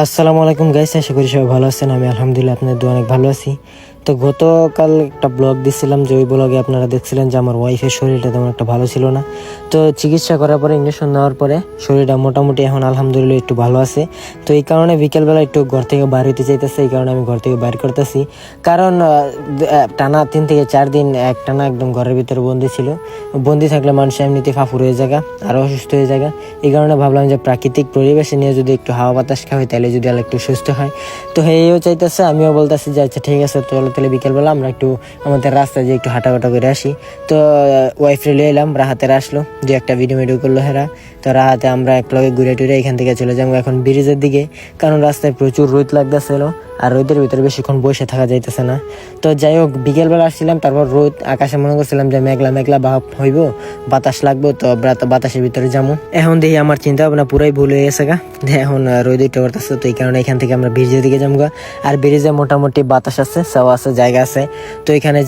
আসসালামু আলাইকুম গাইস, আশা করি সবাই ভালো আছেন। আমি আলহামদুলিল্লাহ আপনাদের দোয়া অনেক ভালো আছি। তো গতকাল একটা ব্লগ দিছিলাম, যে ওই ব্লগে আপনারা দেখছিলেন যে আমার ওয়াইফের শরীরটা তেমন একটা ভালো ছিল না। তো চিকিৎসা করার পরে, ইঞ্জেকশন নেওয়ার পরে শরীরটা মোটামুটি এখন আলহামদুলিল্লাহ একটু ভালো আছে। তো এই কারণে বিকেলবেলা একটু ঘর থেকে বাইর হইতে চাইতেছে, এই কারণে আমি ঘর থেকে বাইর করতেছি। কারণ টানা 3 থেকে 4 দিন এক টানা একদম ঘরের ভিতরে বন্দি ছিল। বন্দি থাকলে মানুষ এমনিতে ফাফুর হয়ে যায়, আরও অসুস্থ হয়ে যায়। এই কারণে ভাবলাম যে প্রাকৃতিক পরিবেশে নিয়ে যদি একটু হাওয়া বাতাস খাওয়াই, তাহলে যদি আর একটু সুস্থ হয়। তো হেও চাইতেছে, আমিও বলতেছি যে আচ্ছা ঠিক আছে, চলো তাহলে বিকেলবেলা আমরা একটু আমাদের রাস্তায় যে একটু হাঁটাঘাটা করে আসি। তো ওয়াইফরে লিয়ে এলাম, রাহাতের আসলো, যে একটা ভিডিও করলো হেরা। তো রাহাতে আমরা এক লগে ঘুরে টুরে এখান থেকে চলে যাবো এখন ব্রিজের দিকে, কারণ রাস্তায় প্রচুর রোদ লাগতেছিল আর রোদের ভিতরে বেশিক্ষণ বসে থাকা যাইতেছে না। তো যাই হোক, বিকেলবেলা আসছিলাম, তারপর রোদ আকাশে মনে করছিলাম যে মেঘলা মেঘলা ভাব হইব, বাতাস লাগবো, তো বাতাসের ভিতরে যাবো। এখন দেখি আমার চিন্তা ভাবনা পুরাই ভুল হয়ে গেছে গা, এখন রোদ উঠে পড়তেছে। তো এই কারণে এখান থেকে আমরা ব্রিজের দিকে যাবো গা। আর ব্রিজে মোটামুটি বাতাস আছে, ছাওয়া আছে, জায়গা আছে, তো এখানে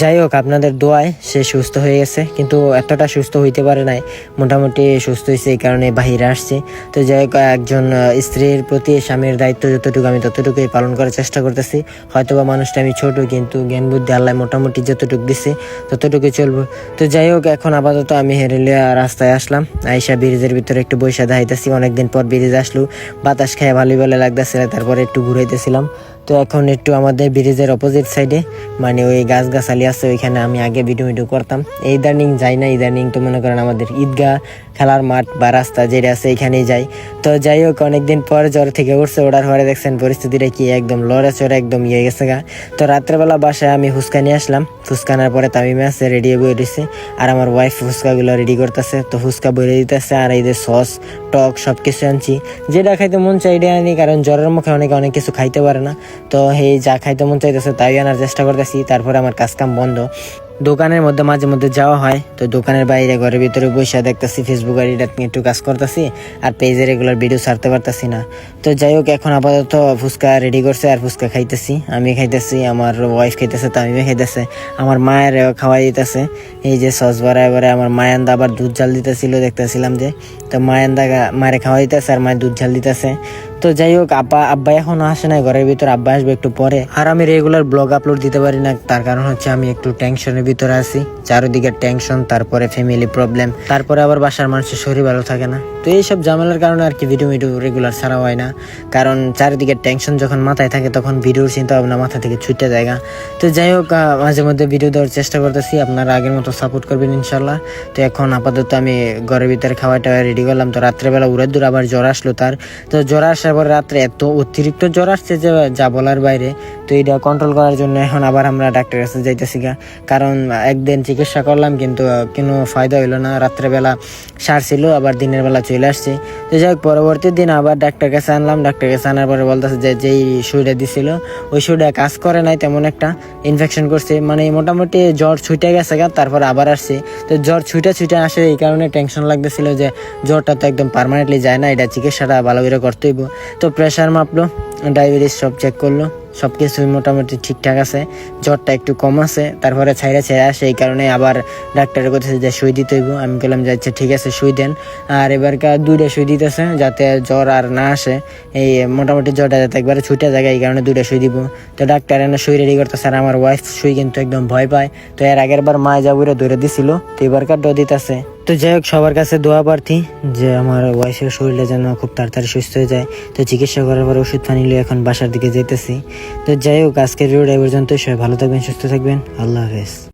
যাই হোক, আপনাদের দোয়ায় সে সুস্থ হয়ে গেছে, কিন্তু এতটা সুস্থ হইতে পারে নাই, মোটামুটি সুস্থ হয়েছে, এই কারণে বাহিরে আসছে। তো যাই হোক, একজন স্ত্রীর প্রতি স্বামীর দায়িত্ব যতটুকু, আমি ততটুকুই পালন করার চেষ্টা করতেছি। হয়তোবা মানুষটা আমি ছোট, কিন্তু জ্ঞান বুদ্ধি আল্লাহ মোটামুটি যতটুকু দিছে ততটুকুই চলবো। তো যাই হোক, এখন আপাতত আমি হেরেলিয়া রাস্তায় আসলাম, আইসা ব্রিজের ভিতরে একটু বৈশা দেখাইতেছি। অনেকদিন পর ব্রিজ আসলো, বাতাস খেয়ে ভালোই ভালো লাগতেছিল, তারপরে একটু ঘুরাইতেছিলাম। তো এখন একটু আমাদের ব্রিজের অপোজিট সাইডে, মানে ওই গাছগাছালি আছে, ওইখানে আমি আগে ভিডিও করতাম। ইদানিং যাই না, ইদানিং তো মনে করেন আমাদের ঈদগাহ, খেলার মাঠ বা রাস্তা যেটা আছে এখানেই যাই। তো যাই হোক, অনেকদিন পর জ্বর থেকে উঠছে, ওঠার পরে দেখছেন পরিস্থিতিটা কি, একদম লড়ে চড়ে একদম ইয়ে গেছে গা। তো রাত্রেবেলা বাসায় আমি ফুচকা নিয়ে আসলাম, ফুচকা আনার পরে তামিমে আছে রেডি বয়ে দিচ্ছে, আর আমার ওয়াইফ ফুচকাগুলো রেডি করতেছে। তো ফুচকা বয়ে দিতেছে, আর এই যে সস টক সব কিছু আনছি, যেটা খাইতে মন চাই এটা আনি, কারণ জ্বরের মুখে অনেক কিছু খাইতে পারে না। তো এই যা খাইতে মন চাইতেছে তাই আনার চেষ্টা করতেছি। তারপরে আমার কাজকাম বন্ধ, দোকানের মধ্যে মাঝে মধ্যে যাওয়া হয়, তো দোকানের বাইরে ঘরের ভিতরে বসে দেখতেছি ফেসবুক আইডিটা একটু কাজ করতেছি, আর পেজে রেগুলার ভিডিও ছাড়তে পারতেছি না। তো যাই হোক, এখন আপাতত ফুচকা রেডি করছে আর ফুচকা খাইতেছি, আমি খাইতেছি, আমার ওয়াইফ খাইতেছে, তামিমে খাইতেছে, আমার মায়ের খাওয়াই দিতেছে। এই যে সস বাড়ায় বাড়ায় আমার মায়ান্দা আবার দুধ জাল দিতেছিল, দেখতেছিলাম যে, তো মায়ান্দা মায়ের খাওয়া দিতেছে আর মায়ের দুধ জাল দিতেছে। তো যাই হোক, আব্বা এখন আসে না ঘরের ভিতর, আব্বা আসবে একটু পরে। আর আমি রেগুলার ব্লগ আপলোড দিতে পারি না, তার কারণ হচ্ছে আমি একটু টেনশনের ভিতরে আছি, চারিদিকে টেনশন, তারপরে ফ্যামিলি প্রবলেম, তারপরে আবার বাসার মানুষের শরীর ভালো থাকে না। তো এইসব ঝামেলার কারণে আর কি ভিডিও রেগুলার ছাড়া হয় না, কারণ চারিদিকে টেনশন যখন মাথায় থাকে তখন ভিডিওর চিন্তা ভাবনা মাথা থেকে ছুটে যায়। তো যাই হোক, মাঝে মধ্যে ভিডিও দেওয়ার চেষ্টা করতেছি, আপনারা আগের মতো সাপোর্ট করবেন ইনশাল্লাহ। তো এখন আপাতত আমি ঘরের ভিতরে খাওয়াটা রেডি করলাম। তো রাত্রেবেলা উড়ে দূর আবার জ্বর আসলো তার, তো জ্বর আসার পরে রাত্রে এত অতিরিক্ত জ্বর আসছে যে যা বলার বাইরে। তো এটা কন্ট্রোল করার জন্য এখন আবার আমরা ডাক্তারের কাছে যাইতেছি গা, কারণ একদিন চিকিৎসা করলাম কিন্তু কোনো ফায়দা হইলো না, রাত্রেবেলা সারছিল, আবার দিনের বেলা চলে আসছে। তো যাই হোক, পরবর্তী দিন আবার ডাক্তার কাছে আনলাম, ডাক্তার কাছে আনার পরে বলতেছে যে যেই সুইটা দিছিল ওই সুইটা কাজ করে নাই, তেমন একটা ইনফেকশন করছে, মানে মোটামুটি জ্বর ছুটে গেছে গা, তারপর আবার আসছে। তো জ্বর ছুটে আসে, এই কারণে টেনশন লাগতেছিল যে জ্বরটা তো একদম পার্মানেন্টলি যায় না, এটা চিকিৎসাটা ভালো করে করতে হইব। তো প্রেশার মাপলো, ডায়াবেটিস সব চেক করলো, সব কিছুই মোটামুটি ঠিকঠাক আছে, জ্বরটা একটু কম আছে, তারপরে ছাইড়া আসে, এই কারণে আবার ডাক্তারের কথা যে সুই দিতে হইব। আমি বললাম যে আচ্ছা ঠিক আছে সুই দেন, আর এবারকার 2টা সুই দিতেছে যাতে জ্বর আর না আসে, এই মোটামুটি জ্বরটা যাতে একবারে ছুটে যায়, এই কারণে 2টা সুই দিব। তো ডাক্তার এনে সুই রেডি করতেছে, আর আমার ওয়াইফ সুই কিন্তু একদম ভয় পায়। তো এর আগের বার মায় যাবুরে ধরে দিছিল, তো এবারকার ডো দিতেছে। তো যাই হোক, সবার কাছে দোয়া প্রার্থী যে আমার ওয়াইফের শরীরটা যেন খুব তাড়াতাড়ি সুস্থ হয়ে যায়। তো চিকিৎসা করার পর ওষুধ পানি নিয়ে এখন বাসার দিকে যেতেছি। তো যাই হোক, আজকের ভিডিওটা এই পর্যন্ত। সবাই ভালো থাকবেন, সুস্থ থাকবেন, আল্লাহ হাফেজ।